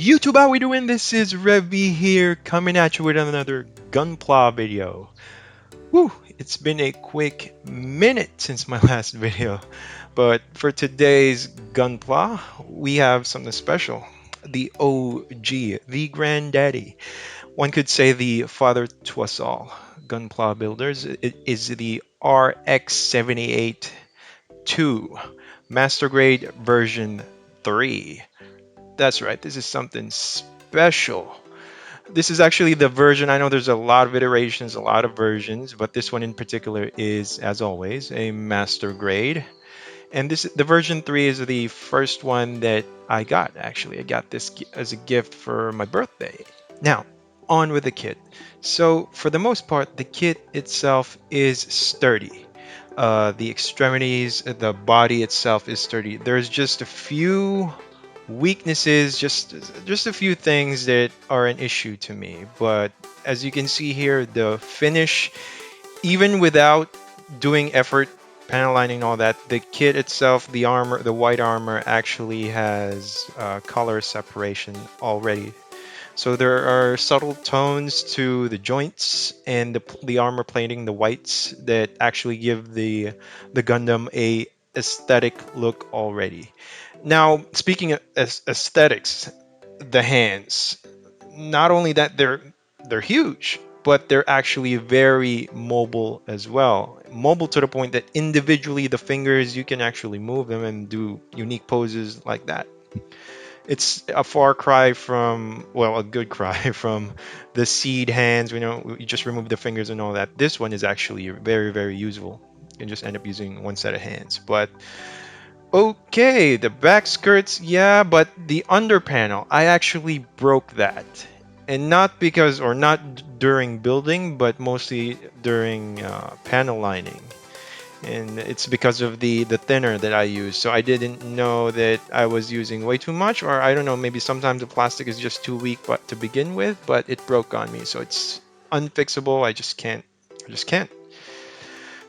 YouTube, how we doing? This is Revy here, coming at you with another Gunpla video. Woo! It's been a quick minute since my last video, but for today's Gunpla, we have something special. The OG, the granddaddy. One could say the father to us all. Gunpla builders. It is the RX-78-2, Mastergrade version 3. That's right, this is something special. This is actually the version. I know there's a lot of iterations, a lot of versions, but this one in particular is, as always, a master grade. And the version 3 is the first one that I got, actually. I got this as a gift for my birthday. Now, on with the kit. So, for the most part, the kit itself is sturdy. The extremities, the body itself is sturdy. There's just a few weaknesses, just a few things that are an issue to me. But as you can see here, the finish, even without doing effort, panel lining, all that, the kit itself, the armor, the white armor actually has color separation already. So there are subtle tones to the joints and the armor plating, the whites, that actually give the Gundam a aesthetic look already. Now, speaking of aesthetics, the hands. Not only that they're huge, but they're actually very mobile as well. Mobile to the point that individually the fingers, you can actually move them and do unique poses like that. It's a far cry from, well, a good cry from the seed hands. You just remove the fingers and all that. This one is actually very, very useful. You can just end up using one set of hands. But okay, the back skirts, yeah, but the under panel, I actually broke that. And not because, or not during building, but mostly during panel lining. And it's because of the thinner that I use. So I didn't know that I was using way too much, or I don't know, maybe sometimes the plastic is just too weak but to begin with, but it broke on me. So it's unfixable. I just can't.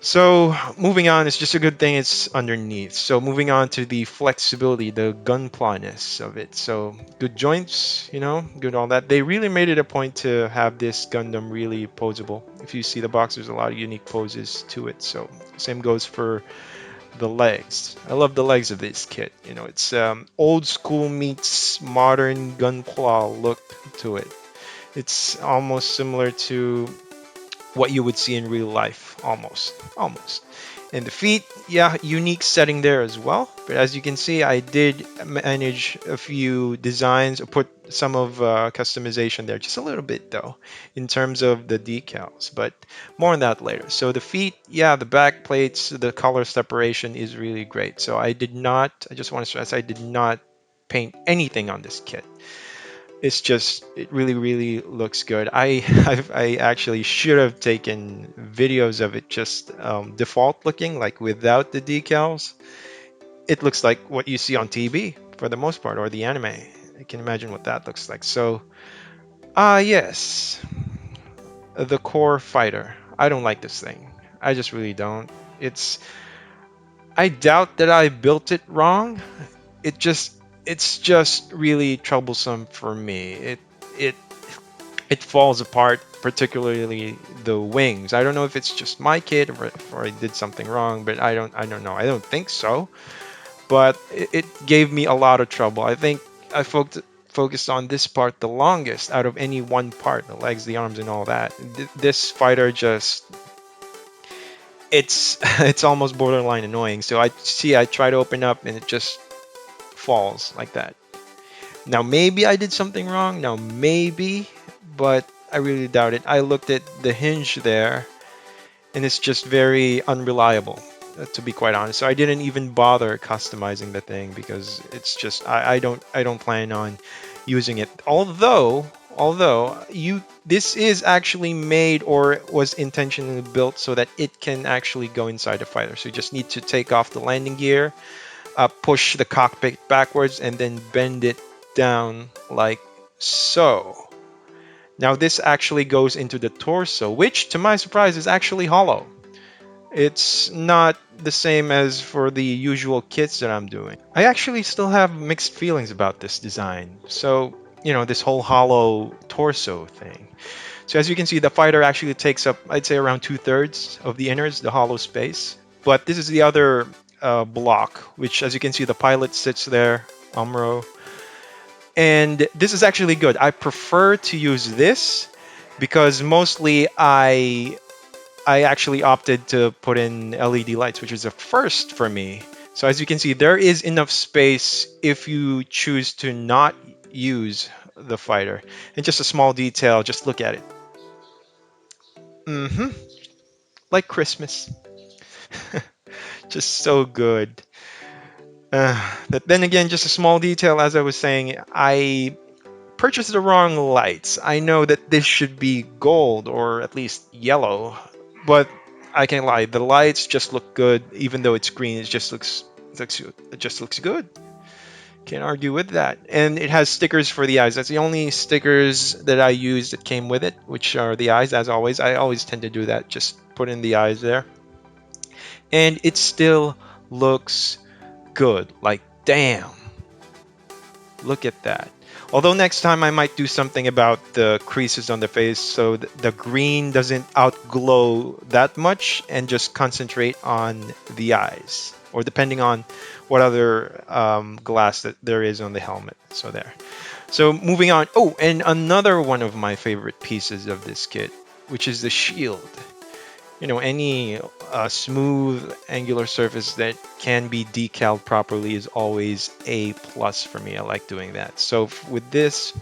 So moving on, it's just a good thing it's underneath. So moving on to the flexibility, the gunpla-ness of it. So good joints, good all that. They really made it a point to have this Gundam really posable. If you see the box, there's a lot of unique poses to it. So same goes for the legs. I love the legs of this kit. It's old school meets modern gunpla look to it. It's almost similar to what you would see in real life, almost. And the feet, yeah, unique setting there as well. But as you can see, I did manage a few designs, or put some of customization there, just a little bit though, in terms of the decals. But more on that later. So the feet, yeah, the back plates, the color separation is really great. So I just want to stress, I did not paint anything on this kit. It's just, it really, really looks good. I actually should have taken videos of it just default looking, like without the decals. It looks like what you see on TV for the most part, or the anime. I can imagine what that looks like. So, yes, the core fighter. I don't like this thing. I just really don't. It's, I doubt that I built it wrong. It just, it's just really troublesome for me. It it falls apart, particularly the wings. I don't know if it's just my kit, or I did something wrong, but I don't know. I don't think so. But it gave me a lot of trouble. I think I focused on this part the longest out of any one part, the legs, the arms, and all that. This fighter just, it's it's almost borderline annoying. So I try to open up and it just falls like that. Now maybe I did something wrong. Now maybe, but I really doubt it. I looked at the hinge there, and it's just very unreliable, to be quite honest. So I didn't even bother customizing the thing because it's just, I don't plan on using it. Although this is actually made, or was intentionally built so that it can actually go inside the fighter. So you just need to take off the landing gear, push the cockpit backwards, and then bend it down like so. Now this actually goes into the torso, which to my surprise is actually hollow. It's not the same as for the usual kits that I'm doing. I actually still have mixed feelings about this design. So this whole hollow torso thing. So as you can see, the fighter actually takes up, I'd say, around 2/3 of the innards, the hollow space. But this is the other block, which, as you can see, the pilot sits there, Umro. And this is actually good. I prefer to use this because mostly I actually opted to put in LED lights, which is a first for me. So as you can see, there is enough space if you choose to not use the fighter. And just a small detail, just look at it. hmm Like Christmas. Just so good. But then again, just a small detail, as I was saying, I purchased the wrong lights. I know that this should be gold or at least yellow, but I can't lie. The lights just look good, even though it's green. It just looks good. Can't argue with that. And it has stickers for the eyes. That's the only stickers that I use that came with it, which are the eyes. As always, I always tend to do that. Just put in the eyes there, and it still looks good. Like damn. Look at that. Although next time I might do something about the creases on the face so the green doesn't outglow that much and just concentrate on the eyes. Or depending on what other glass that there is on the helmet. So there. So moving on. Oh, and another one of my favorite pieces of this kit, which is the shield. Any smooth angular surface that can be decaled properly is always a plus for me. I like doing that. So with this,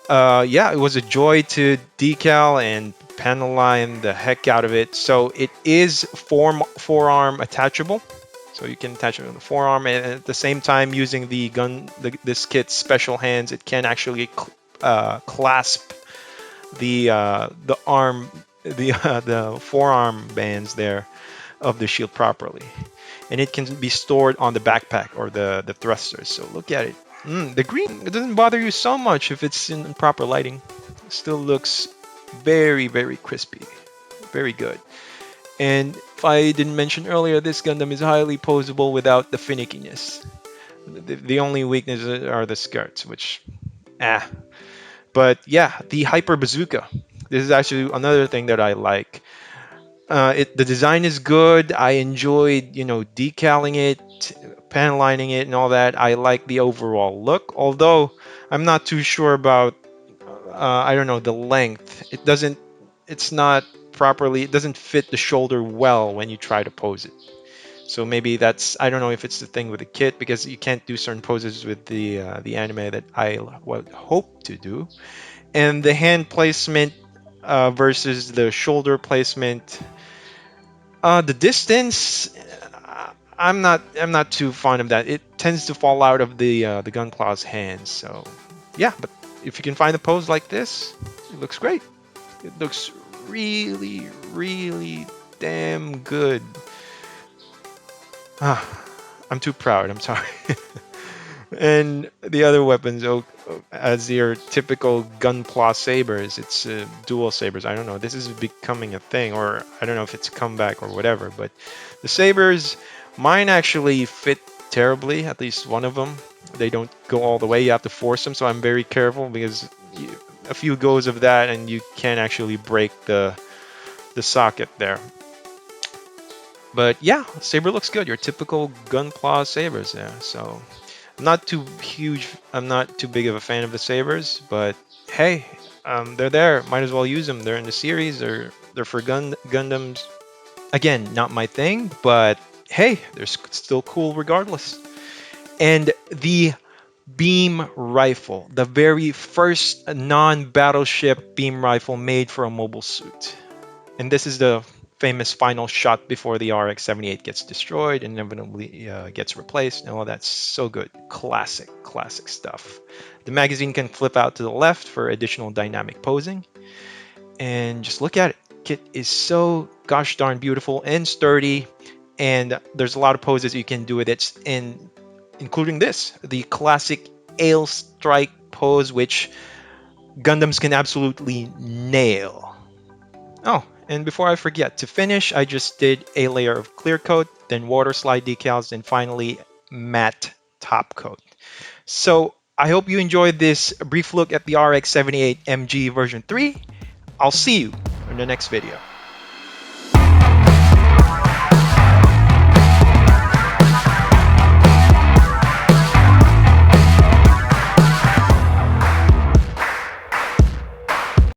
yeah, it was a joy to decal and panel line the heck out of it. So it is forearm attachable. So you can attach it on the forearm, and at the same time, using this kit's special hands, it can actually clasp the arm, the forearm bands there of the shield properly, and it can be stored on the backpack or the thrusters. So look at it. The green, it doesn't bother you so much if it's in proper lighting. It still looks very, very crispy, very good. And if I didn't mention earlier, this Gundam is highly posable without the finickiness. The only weaknesses are the skirts, which ah. But yeah, the Hyper Bazooka. This is actually another thing that I like. The design is good. I enjoyed, decaling it, panel lining it, and all that. I like the overall look. Although I'm not too sure about, I don't know, the length. It's not properly. It doesn't fit the shoulder well when you try to pose it. So maybe I don't know if it's the thing with the kit because you can't do certain poses with the anime that I would hope to do. And the hand placement versus the shoulder placement. The distance, I'm not too fond of that. It tends to fall out of the Gunpla's hands. So yeah, but if you can find a pose like this, it looks great. It looks really, really damn good. Ah, I'm too proud. I'm sorry. And the other weapons, as your typical Gunpla sabers, it's dual sabers. I don't know. This is becoming a thing, or I don't know if it's a comeback or whatever. But the sabers, mine actually fit terribly. At least one of them. They don't go all the way. You have to force them. So I'm very careful because a few goes of that, and you can actually break the socket there. But yeah, saber looks good. Your typical Gunpla sabers there. So not too huge. I'm not too big of a fan of the sabers, but hey, they're there. Might as well use them. They're in the series. They're for Gundams. Again, not my thing, but hey, they're still cool regardless. And the beam rifle, the very first non-battleship beam rifle made for a mobile suit. And this is the famous final shot before the RX-78 gets destroyed and inevitably gets replaced and all that's so good. Classic stuff. The magazine can flip out to the left for additional dynamic posing. And just look at it. Kit is so gosh darn beautiful and sturdy, and there's a lot of poses you can do with it, and including this, the classic ale strike pose, which Gundams can absolutely nail. Oh, and before I forget, to finish, I just did a layer of clear coat, then water slide decals, and finally matte top coat. So I hope you enjoyed this brief look at the RX-78 MG version 3. I'll see you in the next video.